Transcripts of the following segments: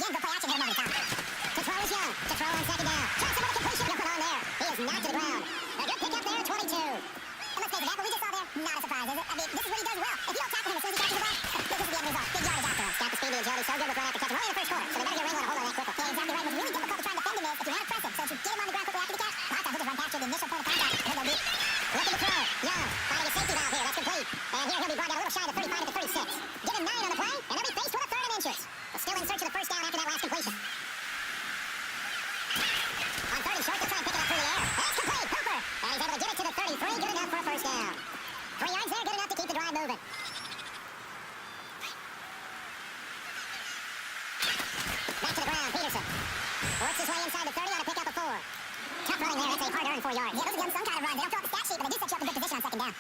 again, go play action, hit him over the top. To throw is Young. To throw on second down. Tries some of the completion going on there. He is knocked to the ground. A good pick up there, 22. And let's face it, what we just saw there, not a surprise, is it? I mean, this is what he does well. If you don't tackle him as soon as he catches the ball, this is the end result. Big yardage after him. Got the speed and agility so good with run after catch. Only in the first quarter, so they better get Ringler a hold on that quickly. Yeah, exactly right. What's really difficult to try and defend him is if you want to press him. So if you get him on the ground quickly after the catch, a lot of times he'll just run past you at the initial point of contact, and he'll go deep. Looking to throw. Young, finding a safety valve here. That's complete. And here he'll be brought down a little shy of the 35 to the 36. Give him 9 on the play, and they'll be faced with a third and inches. But still in search of the first down after that last completion. On third and short, they'll try and pick it up through the air. That's complete. Hooper. And he's able to give it to the 33. Good enough for a first down. 3 yards there, good enough to keep the drive moving. Back to the ground, Peterson. Works his way inside the 30 on a pick up of 4. Tough running there, that's a hard-earned 4 yards. Yeah, those are some kind of run. They don't fill up the stat sheet, but they do set you up in good position on second down.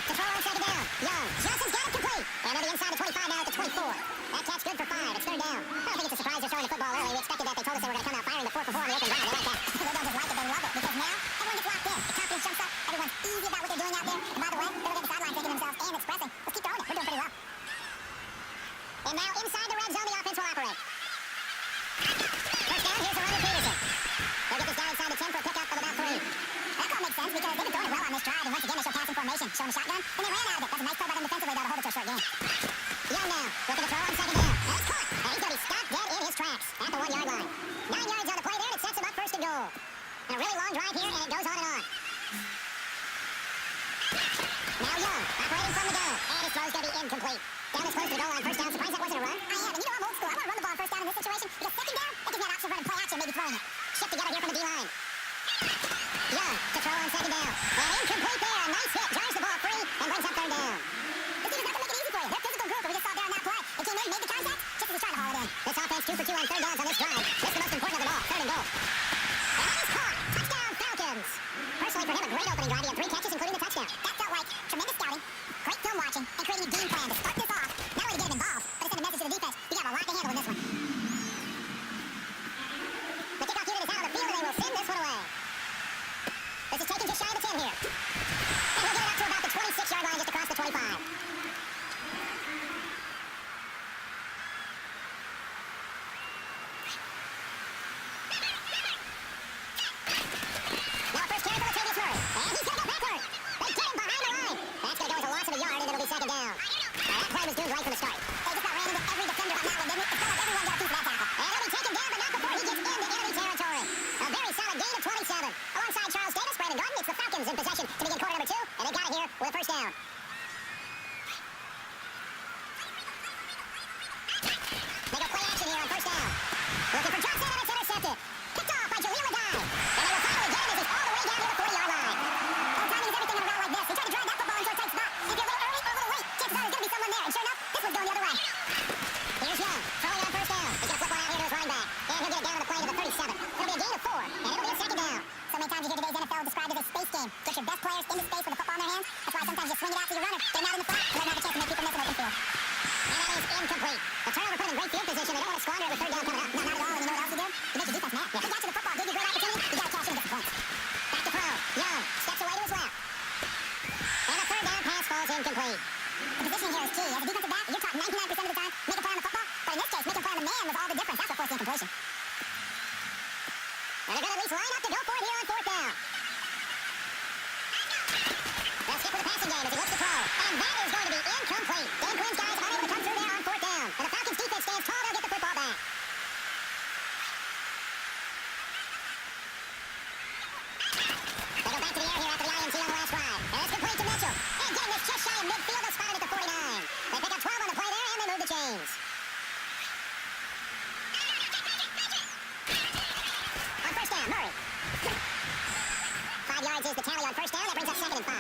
To throw on second down. Young. Johnson's got it complete. And they'll be inside the 25 now at the 24. That catch good for 5. It's third down. I don't think it's a surprise they're throwing the football early. We expected that. They told us they were going to come out firing the 4 for 4 on the open ground. They like that. They don't just like it, they love it. Because now, everyone gets locked in. The confidence jumps up. Everyone's easy about what they're doing out there. And by the way, they're looking at the sideline taking themselves and expressing. Let's keep throwing it. We're doing pretty well. And now inside the red zone, the offense will operate. First down, here's a run with Peterson. They'll get this down inside the 10 for a pickup of about 3. That call makes sense because they've been throwing it well on this drive. And once again, they show passing formation, showing a shotgun, and they ran out of it. That's a nice play by them defensively, though, to hold it to a short game. Young now, looking to throw on second down. And it's caught. And he's going to be stopped dead in his tracks at the 1-yard line. 9 yards on the play there, and it sets him up first and goal. And a really long drive here, and it goes on and on. Now Young, operating from the gun, and his throw's going to be incomplete. Down this close to the goal line, first down. Surprised that wasn't a run? I am, and you know I'm old school. I want to run the ball on first down in this situation because second down, that gives me an option of running play action, maybe throwing it. Shift together here from the D-line. Young to throw on second down. And incomplete there. A nice hit. Drives the ball free and brings up third down. This team is not going to make it easy for you. They're a physical group, and we just saw there on that play. The team made the contact just as he's trying to haul it in. This offense 2 for 2 on third downs on this drive. Missed the most important of them all. Third and goal. And that is caught. Touchdown, Falcons. Personally, for him, a great opening drive. He had 3 catches, including the touchdown. That felt like tremendous scouting, great film watching, and creating a game plan to start this off. Not only to get him involved, but to send a message to the defense. You got a lot to handle in this one. The kickoff unit is out on the field, and they will send this one away. This is taken just shy of the 10 here. And we'll get it up to about the 26-yard line, just across the 25. Now first carry for Latavius Murray. And he's going to go backward. They get him behind the line. That's going to go as a loss of a yard, and it'll be second down. Now that play was doomed right from the start. They just got ran into every defender on that one, didn't it? It felt like everyone got a piece of that tackle. And he'll be taken down, but not before he gets into enemy territory. A very solid gain of 27. Alongside Charles Davis, Brandon Gordon, it's the Falcons in possession to begin quarter number 2, and they got it here with a first down. They go play action here on first down. Looking for Johnson, and it's intercepted. Picked off by Jaleel Adai. And they will finally get him as he's all the way down to the 40-yard line. Oh, timing is everything in a route like this. He tried to drive that football into a tight spot. If you're a little early or a little late, chances are there's going to be someone there. And sure enough, this one's going the other way. Here's Young, throwing on first down. He's going to flip one out here to his running back. And he'll get it down to the play to the 37. It'll be a gain of 4, and it'll be a second down. So many times you hear today's NFL described as a space game. Get your best players into space with a football in their hands. That's why sometimes you swing it out to your runner, get him out in the flat, and let him have a chance to make people miss an open field. And that is incomplete. The turnover put him in great field position. They don't want to squander it with third down coming up. No, not at all. And you know what else he did? He makes your defense mad. He got you the football, gave you a great opportunity. You got to cash in and get some points. Back to throw. Young steps away to his left. And a third down pass falls incomplete. The positioning here is key. As a defensive back, you're taught 99% of the time, make a play on the football. But in this case, making play on the man was all the difference. That's what forced the incompletion. And they're going to at least line up to go for it here on fourth down. They'll stick with the passing game as he looks to throw. And that is going to be incomplete. Dan Quinn's guys unable to come through there on fourth down. And the Falcons defense stands tall. They'll get the football back. They go back to the air here after the INT on the last drive. And it's complete to Mitchell. And getting this just shy of midfield, they'll spot it at the 49. They pick up 12 on the play there, and they move the chains. On first down, Murray. 5 yards is the tally on first down. That brings up second and 5.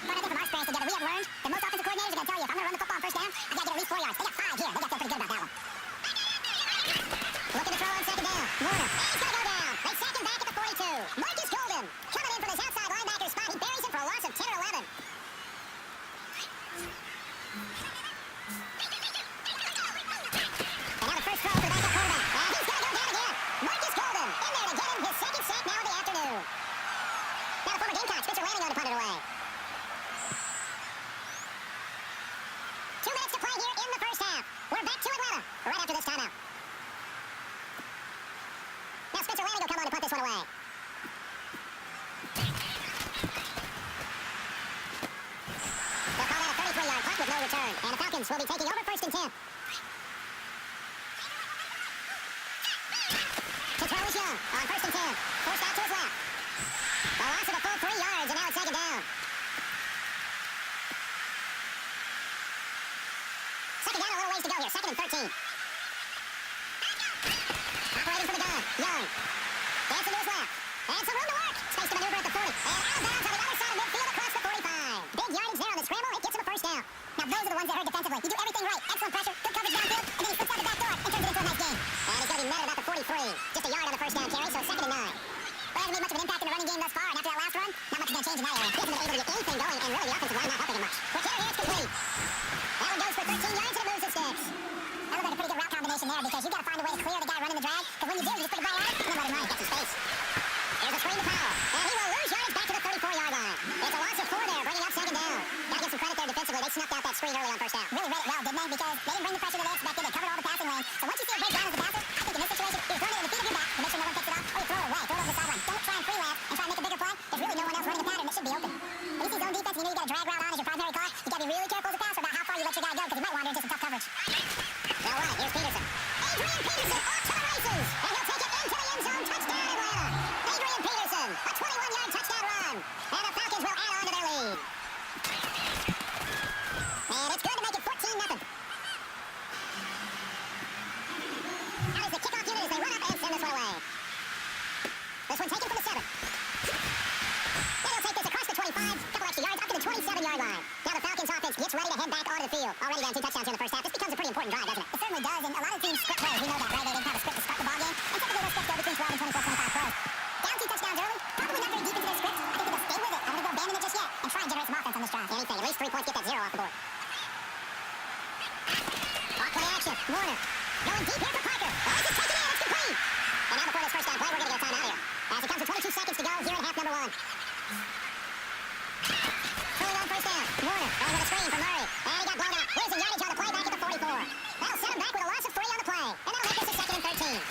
But I think from our experience together, we have learned that most offensive coordinators are going to tell you, if I'm going to run the football on first down, I've got to get at least 4 yards. They got 5 here. They got to feel pretty good about that one. Looking to throw on second down. Warner. And he's going to go down. They sack him back at the 42. Marcus Golden coming in from his outside linebacker spot. He buries him for a loss of 10 or 11. And now the first throw for the backup quarterback. And he's going to go down again. Marcus Golden in there to get him his second sack now of the afternoon. Now the former Gamecock, Spencer Lanning, on to punt it away. 2 minutes to play here in the first half. We're back to and 10. Control is young on first and 10. Forced out to his left. A loss of a full 3 yards, and now it's second down. Second down, a little ways to go here. Second and 13. Operating from the gun, Young. Dancing to his left. And some room to work. Space to maneuver at the 40. And out of bounds on the other side of midfield across the 45. Big yardage there on the scramble. It gets him a first down. Now, those are the ones that hurt defensively. You do everything right. Excellent pressure, good coverage downfield, and then he flips out the back door and turns it into a nice game. And he's going to be met at about the 43. Just a yard on the first down carry, so second and 9. Well, hasn't made much of an impact in the running game thus far, and after that last run, not much is going to change in that area. He hasn't been able to get anything going, and really the offensive line not helping him much. Quick hitter here, it's complete. That one goes for 13 yards, and it moves the sticks. That looks like a pretty good route combination there, because you've got to find a way to clear the guy running the drag, because when you do, you just put the ball on it, and then let him run. Get some space. Here's a screen to Powell, and he will lose yardage back to the 34-yard line. It's a loss of 4 there, bringing up second down. Got to give some credit there defensively. They snuffed out that screen early on first down. Really read it well, didn't they? Because they didn't bring the pressure that they expected. They covered all the passing lanes. So once you see a break down as a passer, I think in this situation, you're throwing it in the feet of your back to make sure no one picks it off, or you throw it away, throw it over the sideline. Don't try and freelance and try and make a bigger play. There's really no one else running the pattern. It should be open. When you see zone defense and you know you got a drag route on as your primary call, you got to be really careful as a passer about how far you let your guy go, because he might wander into some tough coverage. Now what? Here's Peterson. Adrian Peterson off to the races, and he'll take it into the end zone. Touchdown, Atlanta. Adrian Peterson, a 21-yard touchdown run, and the Falcons will add on to their lead. And it's good to make it 14-0. Now is the kickoff unit as they run up and send this one away. This one taken from the 7. Then they'll take this across the 25, couple extra yards, up to the 27-yard line. Now the Falcons offense gets ready to head back onto the field. Already down 2 touchdowns here in the first half. This becomes a pretty important drive, doesn't it? It certainly does, and a lot of teams script plays. We know that, right? They didn't have a script to start the ball game, and typically those scripts go between 12 and 24, 25 plays. Down 2 touchdowns early, probably not very deep into their script. I think they'll stay with it. I wouldn't go abandon it just yet and try and generate some offense on this drive. Anything, at least 3 points, get that 0 off the board. Off play action, Warner. Going deep here for Parker. Oh, he's just taking it in, it's complete. And now before this first down play, we're going to get a timeout here. As it comes to 22 seconds to go here in half number 1. Throwing on first down, Warner going with a screen for Murray. And he got blown out, losing yardage on the play back at the 44. That'll set him back with a loss of 3 on the play. And that'll make this a second and 13.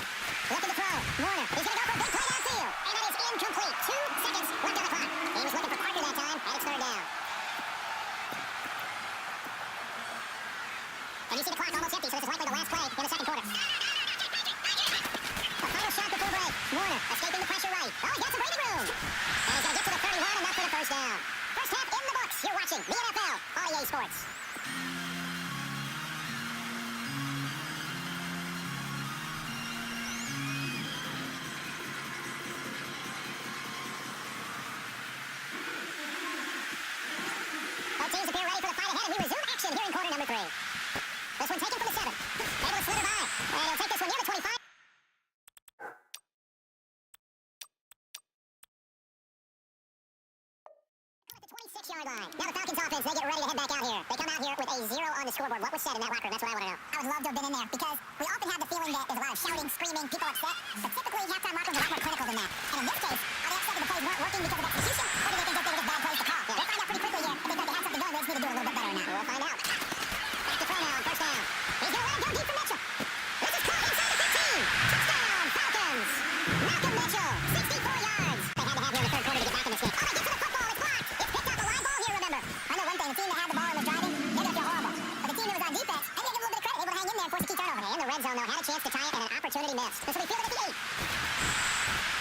Looking to throw, Warner. He's going to go for a big play downfield. And that is incomplete. 2 seconds left on the clock. He was looking for Parker that time, and it's third down. And you see the clock almost empty, so this is likely the last play in the second quarter. A final shot before break. Warner escaping the pressure right. Oh, he got some breathing room. And he's going to get to the 31, enough for the first down. First half in the books. You're watching the NFL on EA Sports. Both teams appear ready for the fight ahead, and we resume action here in quarter number 3. This one taken from the 7. Able to slither by. And he'll take this one near the 25. At the 26-yard line. Now the Falcons offense, they get ready to head back out here. They come out here with a 0 on the scoreboard. What was said in that locker room? That's what I want to know. I would love to have been in there, because we often have the feeling that there's a lot of shouting, screaming, people upset. But typically, halftime locker rooms are a lot more clinical than that. And in this case, are they upset that the plays weren't working because of execution, or do they think that they were just bad plays to call? We'll find out pretty quickly here if they thought they had something going. They just need to do it a little bit better or not. We'll find out. Back to throw now on first down. He's going to let it go deep for Mitchell. This is caught inside the 15. Touchdown, Falcons. Malcolm Mitchell, 64 yards. They had to have here in the third quarter to get back in this game. Oh, they get to the football. It's blocked. It's picked up. A live ball here, remember. I know one thing. The team that had the ball and was driving, they're going to feel horrible. But the team that was on defense, I think they give a little bit of credit. Able to hang in there and force a key turnover. In the red zone, though, had a chance to tie it, and an opportunity missed. This will be fielded at the 8.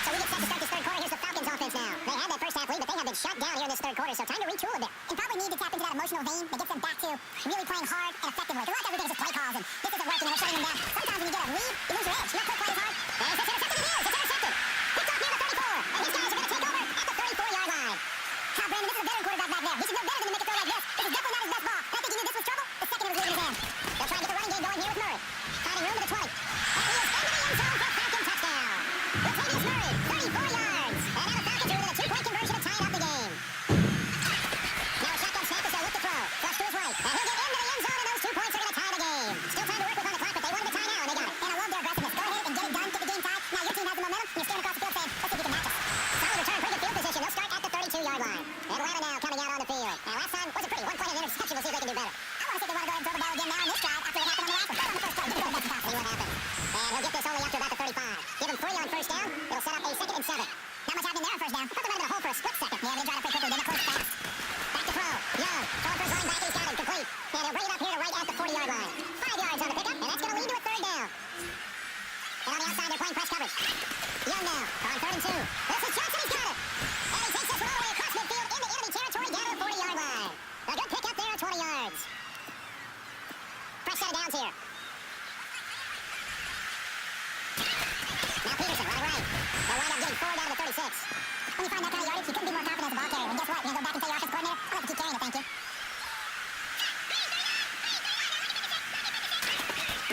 So we get set to start this third quarter. Here's the Falcons offense now. They had that first half lead, but they have been shut down here in this third quarter, so time to retool a bit. And probably need to tap into that emotional vein that gets them back to really playing hard and effectively. Because not everything is just play calls, and this isn't working, and we're shutting them down. Sometimes when you get a lead, you lose your edge. You don't play as hard. And it's intercepted. It is. It's intercepted. Picked off near the 34. And his guys are going to take over at the 34-yard line. Now, Brandon, this is a veteran quarterback back there. He should know better than to make a throw like this. This is definitely not his best ball. And I think he knew this was trouble the second it was leaving his hand. They'll try to get the running game going here with Murray. Finding room to the 20. And he is into the end zone for a Falcon touchdown. Latavius Murray, 34 yards. And now the Falcons are within a 2-point conversion of tying up the game. Now a shotgun snap as they'll look to throw. Flush to his right. And he'll get into the end zone, and those 2 points are going to tie the game. Still time to work with on the clock, but they wanted the tie now, and they got it. And I love their aggressiveness. Go ahead and get it done. Kick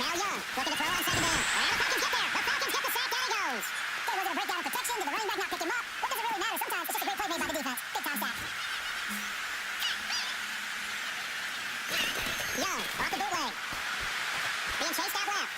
Now Young, looking to throw on second down. And the Falcons get there. The Falcons get the sack. Down he goes. They were going to break down in protection. Did the running back not pick him up? What does it really matter? Sometimes it's just a great play made by the defense. Big time sack. Young, off the bootleg. Being chased out left.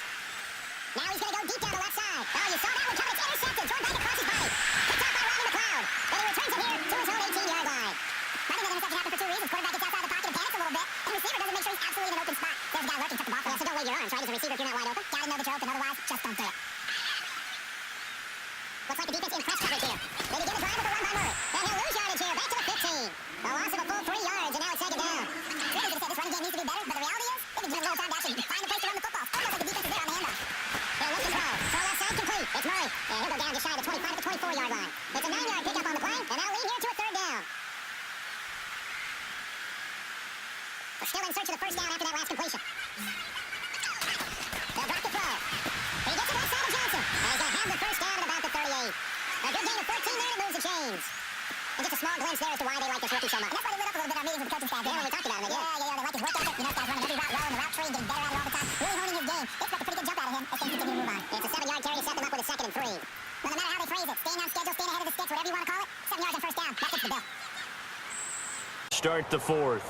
Now he's going to go deep down the left side. Oh, you saw that one coming. It's intercepted. Thrown back across his body. Picked off by Rodney McLeod. And he returns it here to his own 18-yard line. I think that interception happened for two reasons. Quarterback gets outside the pocket and panics a little bit. And the receiver doesn't make sure he's absolutely in an open spot. There's a guy lurking, took the ball. Yeah, so don't wave your arms, right? As a receiver, if you're not wide open, gotta know the joke, and otherwise, just don't do it. Looks like the defense in press coverage here. They begin the drive with a run by Murray. And he'll lose yardage here. Back to the 15. A loss of a full 3 yards, and now it's second down. Really going to say this running game needs to be better, but the reality is, they've been given a little time to actually find the place to run the football. Almost like the defense is there on the handoff. They'll look to throw. Throw left side complete. It's Murray. And he'll go down just shy of the 25 to the 24-yard line. It's a 9-yard pickup on the play, and now lead here to a third down. We're still in search of the first down after that last completion. They'll drop the throw. He gets it right side of Johnson. And he's going to have the first down at about the 38. A good gain of 14 there to moves the chains. And just a small glimpse there as to why they like this rookie so much. And that's why they lit up a little bit in our meetings with the coaching staff. Yeah, when we talked about him, they did. Yeah, they like his work ethic. You know, this guy's running every route well in the route tree, getting better at it all the time. Really honing his game. They expect a pretty good jump out of him as things continue to move on. It's a 7-yard carry to set them up with a 2nd and 3. Well, no matter how they phrase it, staying on schedule, staying ahead of the sticks, whatever you want to call it, 7 yards on first down, that fits the bill. Start the fourth.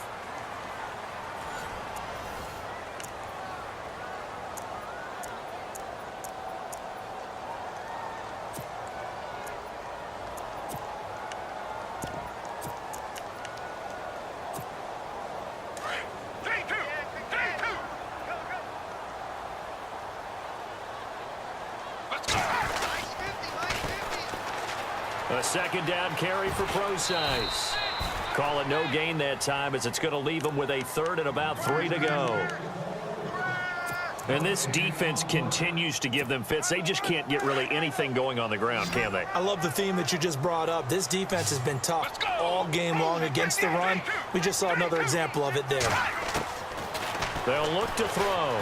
A second down carry for Procise. Call it no gain that time as it's going to leave them with a 3rd and about 3 to go. And this defense continues to give them fits. They just can't get really anything going on the ground, can they? I love the theme that you just brought up. This defense has been tough all game long against the run. We just saw another example of it there. They'll look to throw.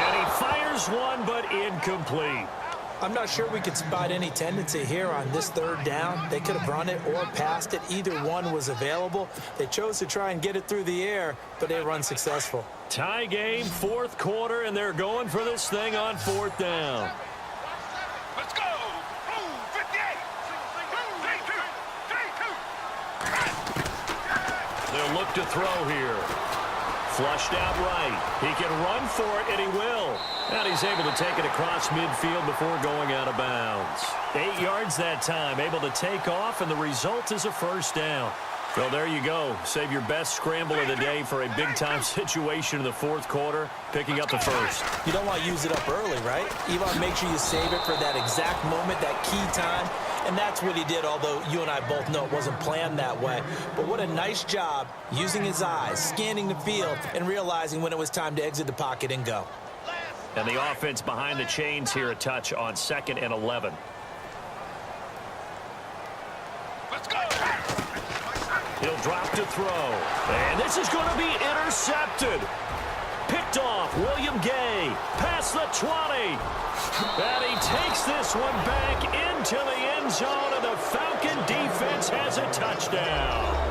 And he fires one, but incomplete. I'm not sure we could spot any tendency here on this 3rd down. They could have run it or passed it. Either one was available. They chose to try and get it through the air, but they were unsuccessful. Tie game, 4th quarter, and they're going for this thing on 4th down. Let's go! Move, 58! They'll look to throw here. Flushed out right. He can run for it, and he will. And he's able to take it across midfield before going out of bounds. 8 yards that time, able to take off, and the result is a first down. So there you go. Save your best scramble of the day for a big-time situation in the 4th quarter, picking up the first. You don't want to use it up early, right? You want to make sure you save it for that exact moment, that key time. And that's what he did, although you and I both know it wasn't planned that way. But what a nice job using his eyes, scanning the field, and realizing when it was time to exit the pocket and go. And the offense behind the chains here a touch on 2nd and 11. Let's go! He'll drop to throw. And this is going to be intercepted. Picked off William Gay. Past the 20. And he takes this one back into the end zone, and the Falcon defense has a touchdown.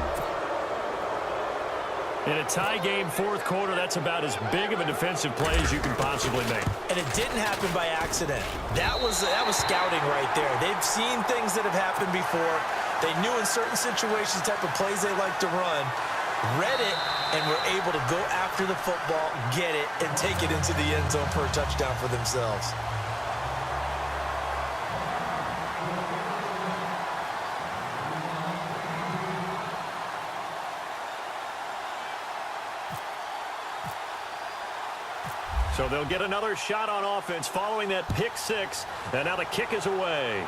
In a tie game, 4th quarter, that's about as big of a defensive play as you can possibly make. And it didn't happen by accident. That was scouting right there. They've seen things that have happened before. They knew in certain situations type of plays they like to run, read it, and were able to go after the football, get it, and take it into the end zone for a touchdown for themselves. So they'll get another shot on offense following that pick 6, and now the kick is away.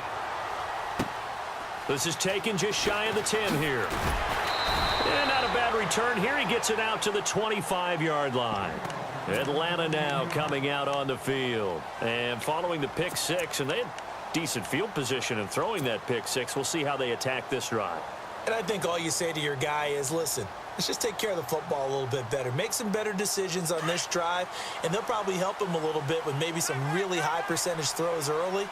This is taken just shy of the 10 here. And not a bad return here. He gets it out to the 25-yard line. Atlanta now coming out on the field. And following the pick 6, and they had decent field position in throwing that pick 6. We'll see how they attack this drive. And I think all you say to your guy is, listen, let's just take care of the football a little bit better. Make some better decisions on this drive, and they'll probably help him a little bit with maybe some really high percentage throws early.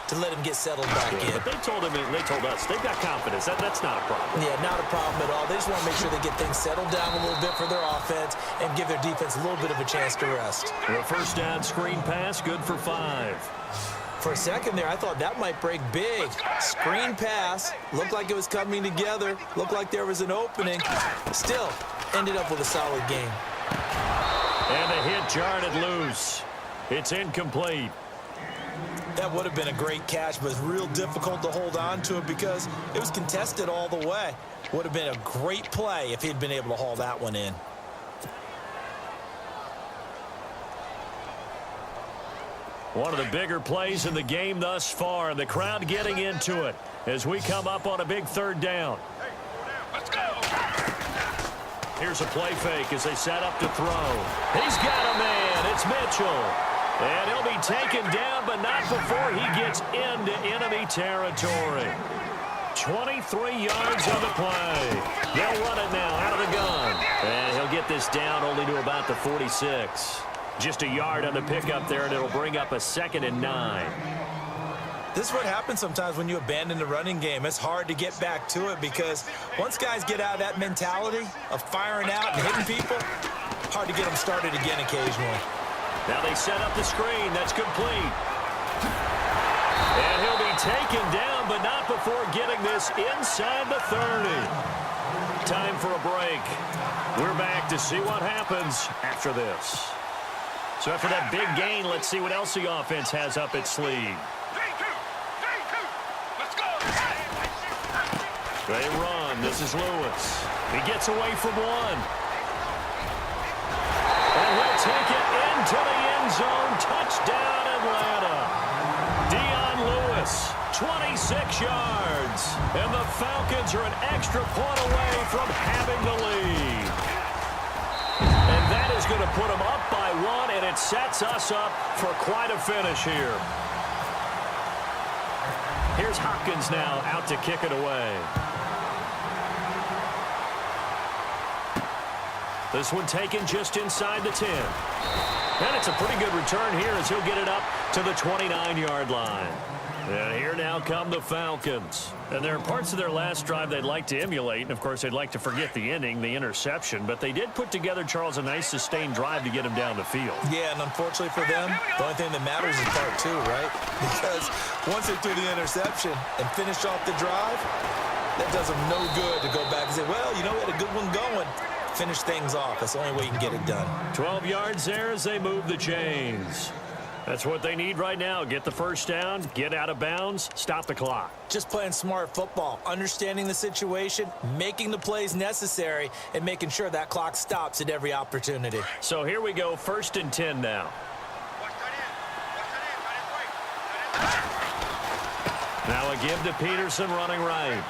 to let him get settled back in. But they told us they've got confidence. That's not a problem. Yeah, not a problem at all. They just want to make sure they get things settled down a little bit for their offense and give their defense a little bit of a chance to rest. A first down screen pass, good for 5. For a second there, I thought that might break big. Screen pass, looked like it was coming together, looked like there was an opening. Still, ended up with a solid game. And the hit jarred it loose. It's incomplete. That would have been a great catch, but it's real difficult to hold on to it because it was contested all the way. Would have been a great play if he'd been able to haul that one in. One of the bigger plays in the game thus far, and the crowd getting into it as we come up on a big third down. Let's go. Here's a play fake as they set up to throw. He's got a man. It's Mitchell. And he'll be taken down, but not before he gets into enemy territory. 23 yards on the play. They'll run it now out of the gun. And he'll get this down only to about the 46. Just a yard on the pickup there, and it'll bring up a 2nd and 9. This is what happens sometimes when you abandon the running game. It's hard to get back to it because once guys get out of that mentality of firing out and hitting people, hard to get them started again occasionally. Now they set up the screen. That's complete. And he'll be taken down, but not before getting this inside the 30. Time for a break. We're back to see what happens after this. So after that big gain, let's see what else the offense has up its sleeve. Let's go. They run. This is Lewis. He gets away from one. And he'll take it into the end zone. Touchdown, Atlanta. Dion Lewis, 26 yards. And the Falcons are an extra point away from having the lead. And that is going to put them up by 1, and it sets us up for quite a finish here. Here's Hopkins now out to kick it away. This one taken just inside the 10. And it's a pretty good return here as he'll get it up to the 29-yard line. And here now come the Falcons. And there are parts of their last drive they'd like to emulate. And, of course, they'd like to forget the ending, the interception. But they did put together, Charles, a nice sustained drive to get him down the field. Yeah, and unfortunately for them, the only thing that matters is part 2, right? Because once they threw the interception and finished off the drive, that does them no good to go back and say, well, you know, we had a good one going. Finish things off. That's the only way you can get it done. 12 yards there as they move the chains. That's what they need right now. Get the first down, get out of bounds, stop the clock. Just playing smart football, understanding the situation, making the plays necessary, and making sure that clock stops at every opportunity. So here we go, 1st and 10 now. Now a give to Peterson running right.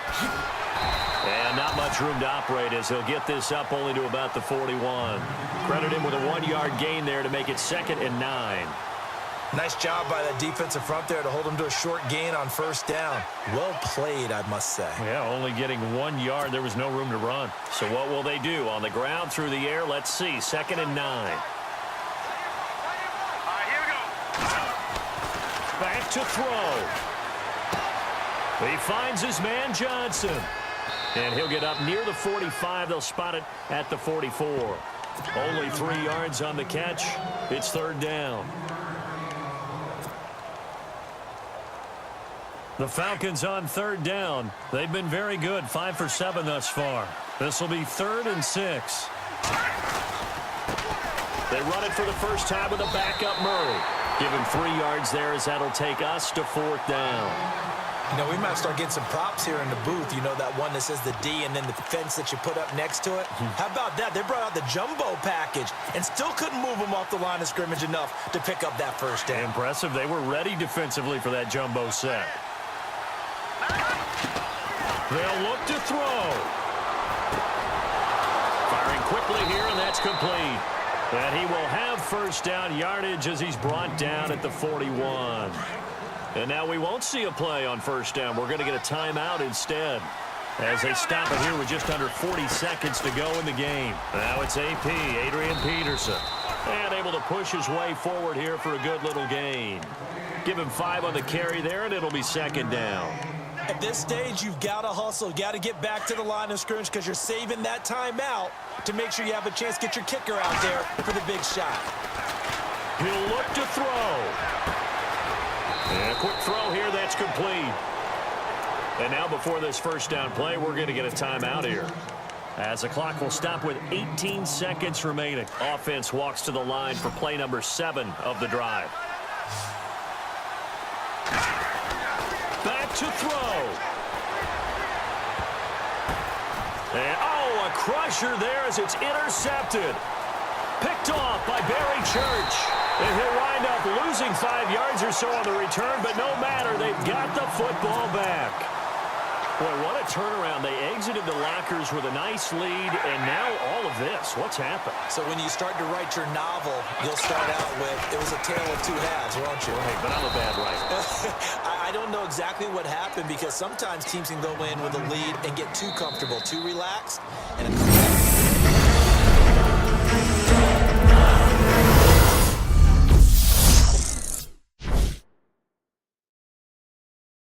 And not much room to operate as he'll get this up only to about the 41. Credit him with a 1-yard gain there to make it 2nd and 9. Nice job by that defensive front there to hold him to a short gain on 1st down. Well played, I must say. Yeah, only getting 1 yard. There was no room to run. So what will they do? On the ground, through the air, let's see. 2nd and 9. Here we go. Back to throw. He finds his man Johnson. And he'll get up near the 45. They'll spot it at the 44. Only 3 yards on the catch. It's 3rd down. The Falcons on 3rd down. They've been very good, 5 for 7 thus far. This will be 3rd and 6. They run it for the first time with a backup Murray. Give him 3 yards there as that'll take us to 4th down. You know, we might start getting some props here in the booth. You know, that one that says the D and then the fence that you put up next to it? How about that? They brought out the jumbo package and still couldn't move them off the line of scrimmage enough to pick up that first down. Impressive. They were ready defensively for that jumbo set. They'll look to throw. Firing quickly here, and that's complete. And he will have first down yardage as he's brought down at the 41. And now we won't see a play on first down. We're going to get a timeout instead as they stop it here with just under 40 seconds to go in the game. Now it's AP, Adrian Peterson. And able to push his way forward here for a good little gain. Give him 5 on the carry there, and it'll be second down. At this stage, you've got to hustle. You've got to get back to the line of scrimmage because you're saving that timeout to make sure you have a chance to get your kicker out there for the big shot. He'll look to throw. And a quick throw here, that's complete. And now before this first down play, we're going to get a timeout here, as the clock will stop with 18 seconds remaining. Offense walks to the line for play number 7 of the drive. Back to throw. And, oh, a crusher there as it's intercepted. Picked off by Barry Church. And he'll wind up losing 5 yards or so on the return, but no matter, they've got the football back. Boy, what a turnaround. They exited the lockers with a nice lead, and now all of this. What's happened? So when you start to write your novel, you'll start out with, it was a tale of 2 halves, won't you? Right, but I'm a bad writer. I don't know exactly what happened because sometimes teams can go in with a lead and get too comfortable, too relaxed, and a couple